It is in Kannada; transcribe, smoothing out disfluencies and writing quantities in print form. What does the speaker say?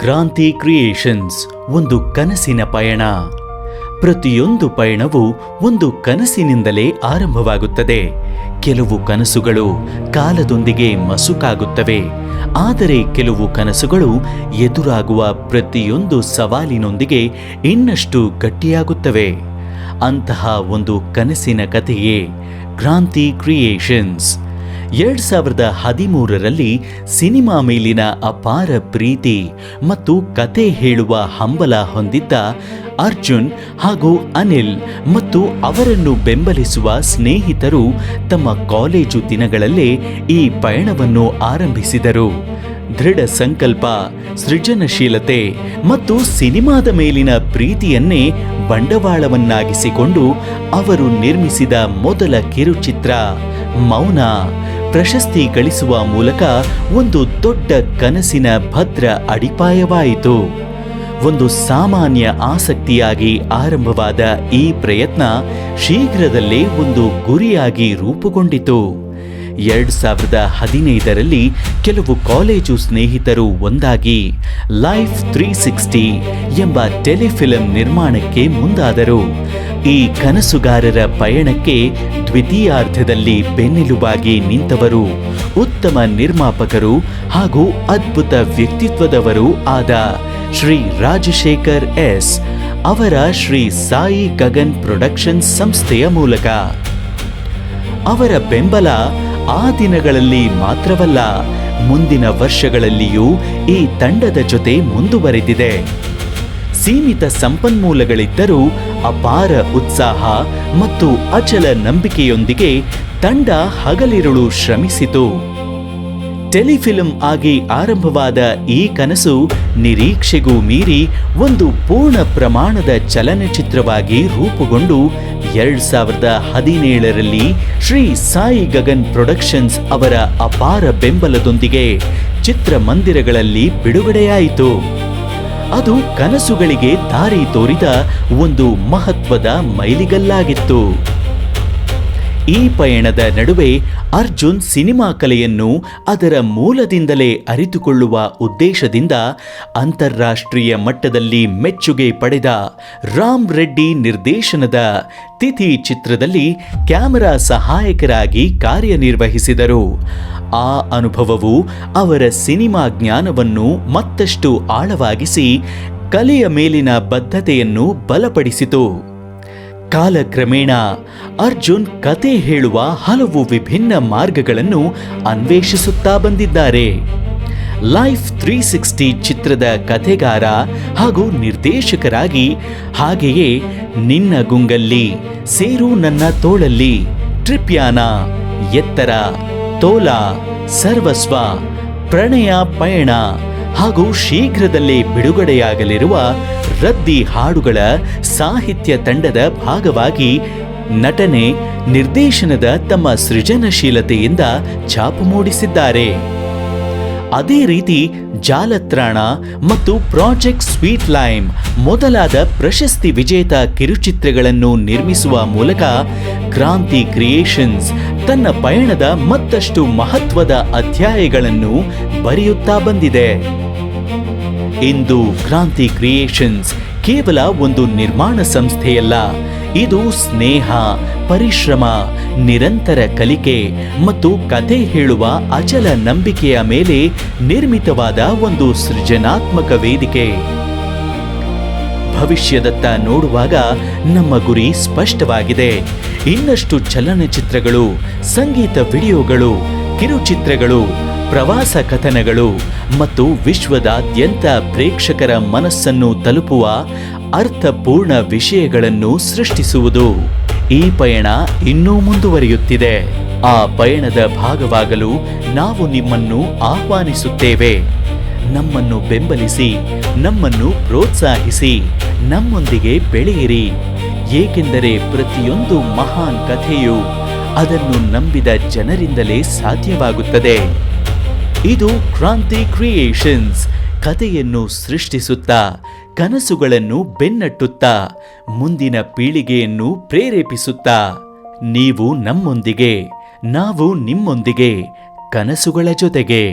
ಕ್ರಾಂತಿ ಕ್ರಿಯೇಷನ್ಸ್ ಒಂದು ಕನಸಿನ ಪಯಣ. ಪ್ರತಿಯೊಂದು ಪಯಣವು ಒಂದು ಕನಸಿನಿಂದಲೇ ಆರಂಭವಾಗುತ್ತದೆ. ಕೆಲವು ಕನಸುಗಳು ಕಾಲದೊಂದಿಗೆ ಮಸುಕಾಗುತ್ತವೆ, ಆದರೆ ಕೆಲವು ಕನಸುಗಳು ಎದುರಾಗುವ ಪ್ರತಿಯೊಂದು ಸವಾಲಿನೊಂದಿಗೆ ಇನ್ನಷ್ಟು ಗಟ್ಟಿಯಾಗುತ್ತವೆ. ಅಂತಹ ಒಂದು ಕನಸಿನ ಕಥೆಯೇ ಕ್ರಾಂತಿ ಕ್ರಿಯೇಷನ್ಸ್. 2013ರಲ್ಲಿ ಸಿನಿಮಾ ಮೇಲಿನ ಅಪಾರ ಪ್ರೀತಿ ಮತ್ತು ಕತೆ ಹೇಳುವ ಹಂಬಲ ಹೊಂದಿದ್ದ ಅರ್ಜುನ್ ಹಾಗೂ ಅನಿಲ್ ಮತ್ತು ಅವರನ್ನು ಬೆಂಬಲಿಸುವ ಸ್ನೇಹಿತರು ತಮ್ಮ ಕಾಲೇಜು ದಿನಗಳಲ್ಲೇ ಈ ಪಯಣವನ್ನು ಆರಂಭಿಸಿದರು. ದೃಢ ಸಂಕಲ್ಪ, ಸೃಜನಶೀಲತೆ ಮತ್ತು ಸಿನಿಮಾದ ಮೇಲಿನ ಪ್ರೀತಿಯನ್ನೇ ಬಂಡವಾಳವನ್ನಾಗಿಸಿಕೊಂಡು ಅವರು ನಿರ್ಮಿಸಿದ ಮೊದಲ ಕಿರುಚಿತ್ರ ಮೌನ ಪ್ರಶಸ್ತಿ ಗಳಿಸುವ ಮೂಲಕ ಒಂದು ದೊಡ್ಡ ಕನಸಿನ ಭದ್ರ ಅಡಿಪಾಯವಾಯಿತು. ಒಂದು ಸಾಮಾನ್ಯ ಆಸಕ್ತಿಯಾಗಿ ಆರಂಭವಾದ ಈ ಪ್ರಯತ್ನ ಶೀಘ್ರದಲ್ಲೇ ಒಂದು ಗುರಿಯಾಗಿ ರೂಪುಗೊಂಡಿತು. 2015ರಲ್ಲಿ ಕೆಲವು ಕಾಲೇಜು ಸ್ನೇಹಿತರು ಒಂದಾಗಿ ಲೈಫ್ 360 ಎಂಬ ಟೆಲಿಫಿಲಂ ನಿರ್ಮಾಣಕ್ಕೆ ಮುಂದಾದರು. ಈ ಕನಸುಗಾರರ ಪಯಣಕ್ಕೆ ದ್ವಿತೀಯಾರ್ಧದಲ್ಲಿ ಬೆನ್ನೆಲುಬಾಗಿ ನಿಂತವರು ಉತ್ತಮ ನಿರ್ಮಾಪಕರು ಹಾಗೂ ಅದ್ಭುತ ವ್ಯಕ್ತಿತ್ವದವರೂ ಆದ ಶ್ರೀ ರಾಜಶೇಖರ್ ಎಸ್ ಅವರ ಶ್ರೀ ಸಾಯಿ ಗಗನ್ ಪ್ರೊಡಕ್ಷನ್ಸ್ ಸಂಸ್ಥೆಯ ಮೂಲಕ. ಅವರ ಬೆಂಬಲ ಆ ದಿನಗಳಲ್ಲಿ ಮಾತ್ರವಲ್ಲ, ಮುಂದಿನ ವರ್ಷಗಳಲ್ಲಿಯೂ ಈ ತಂಡದ ಜೊತೆ ಮುಂದುವರೆದಿದೆ. ಸೀಮಿತ ಸಂಪನ್ಮೂಲಗಳಿದ್ದರೂ ಅಪಾರ ಉತ್ಸಾಹ ಮತ್ತು ಅಚಲ ನಂಬಿಕೆಯೊಂದಿಗೆ ತಂಡ ಹಗಲಿರುಳು ಶ್ರಮಿಸಿತು. ಟೆಲಿಫಿಲಂ ಆಗಿ ಆರಂಭವಾದ ಈ ಕನಸು ನಿರೀಕ್ಷೆಗೂ ಮೀರಿ ಒಂದು ಪೂರ್ಣ ಪ್ರಮಾಣದ ಚಲನಚಿತ್ರವಾಗಿ ರೂಪುಗೊಂಡು 2017ರಲ್ಲಿ ಶ್ರೀ ಸಾಯಿ ಗಗನ್ ಪ್ರೊಡಕ್ಷನ್ಸ್ ಅವರ ಅಪಾರ ಬೆಂಬಲದೊಂದಿಗೆ ಚಿತ್ರಮಂದಿರಗಳಲ್ಲಿ ಬಿಡುಗಡೆಯಾಯಿತು. ಅದು ಕನಸುಗಳಿಗೆ ದಾರಿ ತೋರಿದ ಒಂದು ಮಹತ್ವದ ಮೈಲಿಗಲ್ಲಾಗಿತ್ತು. ಈ ಪಯಣದ ನಡುವೆ ಅರ್ಜುನ್ ಸಿನಿಮಾ ಕಲೆಯನ್ನು ಅದರ ಮೂಲದಿಂದಲೇ ಅರಿತುಕೊಳ್ಳುವ ಉದ್ದೇಶದಿಂದ ಅಂತಾರಾಷ್ಟ್ರೀಯ ಮಟ್ಟದಲ್ಲಿ ಮೆಚ್ಚುಗೆ ಪಡೆದ ರಾಮ್ ರೆಡ್ಡಿ ನಿರ್ದೇಶನದ ತಿಥಿ ಚಿತ್ರದಲ್ಲಿ ಕ್ಯಾಮೆರಾ ಸಹಾಯಕರಾಗಿ ಕಾರ್ಯನಿರ್ವಹಿಸಿದರು. ಆ ಅನುಭವವು ಅವರ ಸಿನಿಮಾ ಜ್ಞಾನವನ್ನು ಮತ್ತಷ್ಟು ಆಳವಾಗಿಸಿ ಕಲೆಯ ಮೇಲಿನ ಬದ್ಧತೆಯನ್ನು ಬಲಪಡಿಸಿತು. ಕಾಲಕ್ರಮೇಣ ಅರ್ಜುನ್ ಕತೆ ಹೇಳುವ ಹಲವು ವಿಭಿನ್ನ ಮಾರ್ಗಗಳನ್ನು ಅನ್ವೇಷಿಸುತ್ತಾ ಬಂದಿದ್ದಾರೆ. ಲೈಫ್ 360 ಚಿತ್ರದ ಕಥೆಗಾರ ಹಾಗೂ ನಿರ್ದೇಶಕರಾಗಿ, ಹಾಗೆಯೇ ನಿನ್ನ ಗುಂಗಲ್ಲಿ, ಸೇರು ನನ್ನ ತೋಳಲ್ಲಿ, ಟ್ರಿಪ್ಯಾನ, ಎತ್ತರ, ತೋಲ, ಸರ್ವಸ್ವ, ಪ್ರಣಯ ಪಯಣ ಹಾಗೂ ಶೀಘ್ರದಲ್ಲೇ ಬಿಡುಗಡೆಯಾಗಲಿರುವ ರದ್ದಿ ಹಾಡುಗಳ ಸಾಹಿತ್ಯ ತಂಡದ ಭಾಗವಾಗಿ ನಟನೆ, ನಿರ್ದೇಶನದ ತಮ್ಮ ಸೃಜನಶೀಲತೆಯಿಂದ ಛಾಪು ಮೂಡಿಸಿದ್ದಾರೆ. ಅದೇ ರೀತಿ ಜಾಲತ್ರಾಣ ಮತ್ತು ಪ್ರಾಜೆಕ್ಟ್ ಸ್ವೀಟ್ ಲೈಮ್ ಮೊದಲಾದ ಪ್ರಶಸ್ತಿ ವಿಜೇತ ಕಿರುಚಿತ್ರಗಳನ್ನು ನಿರ್ಮಿಸುವ ಮೂಲಕ ಕ್ರಾಂತಿ ಕ್ರಿಯೇಷನ್ಸ್ ತನ್ನ ಪಯಣದ ಮತ್ತಷ್ಟು ಮಹತ್ವದ ಅಧ್ಯಾಯಗಳನ್ನು ಬರೆಯುತ್ತಾ ಬಂದಿದೆ. ಇಂದು ಕ್ರಾಂತಿ ಕ್ರಿಯೇಷನ್ಸ್ ಕೇವಲ ಒಂದು ನಿರ್ಮಾಣ ಸಂಸ್ಥೆಯಲ್ಲ, ಇದು ಸ್ನೇಹ, ಪರಿಶ್ರಮ, ನಿರಂತರ ಕಲಿಕೆ ಮತ್ತು ಕಥೆ ಹೇಳುವ ಅಚಲ ನಂಬಿಕೆಯ ಮೇಲೆ ನಿರ್ಮಿತವಾದ ಒಂದು ಸೃಜನಾತ್ಮಕ ವೇದಿಕೆ. ಭವಿಷ್ಯದತ್ತ ನೋಡುವಾಗ ನಮ್ಮ ಗುರಿ ಸ್ಪಷ್ಟವಾಗಿದೆ. ಇನ್ನಷ್ಟು ಚಲನಚಿತ್ರಗಳು, ಸಂಗೀತ ವಿಡಿಯೋಗಳು, ಕಿರುಚಿತ್ರಗಳು, ಪ್ರವಾಸ ಕಥನಗಳು ಮತ್ತು ವಿಶ್ವದಾದ್ಯಂತ ಪ್ರೇಕ್ಷಕರ ಮನಸ್ಸನ್ನು ತಲುಪುವ ಅರ್ಥಪೂರ್ಣ ವಿಷಯಗಳನ್ನು ಸೃಷ್ಟಿಸುವುದು. ಈ ಪಯಣ ಇನ್ನೂ ಮುಂದುವರಿಯುತ್ತಿದೆ. ಆ ಪಯಣದ ಭಾಗವಾಗಲು ನಾವು ನಿಮ್ಮನ್ನು ಆಹ್ವಾನಿಸುತ್ತೇವೆ. ನಮ್ಮನ್ನು ಬೆಂಬಲಿಸಿ, ನಮ್ಮನ್ನು ಪ್ರೋತ್ಸಾಹಿಸಿ, ನಮ್ಮೊಂದಿಗೆ ಬೆಳೆಯಿರಿ. ಏಕೆಂದರೆ ಪ್ರತಿಯೊಂದು ಮಹಾನ್ ಕಥೆಯು ಅದನ್ನು ನಂಬಿದ ಜನರಿಂದಲೇ ಸಾಧ್ಯವಾಗುತ್ತದೆ. ಇದು ಕ್ರಾಂತಿ ಕ್ರಿಯೇಷನ್ಸ್, ಕಥೆಯನ್ನು ಸೃಷ್ಟಿಸುತ್ತಾ, ಕನಸುಗಳನ್ನು ಬೆನ್ನಟ್ಟುತ್ತಾ, ಮುಂದಿನ ಪೀಳಿಗೆಯನ್ನು ಪ್ರೇರೇಪಿಸುತ್ತಾ. ನೀವು ನಮ್ಮೊಂದಿಗೆ, ನಾವು ನಿಮ್ಮೊಂದಿಗೆ, ಕನಸುಗಳ ಜೊತೆಗೆ.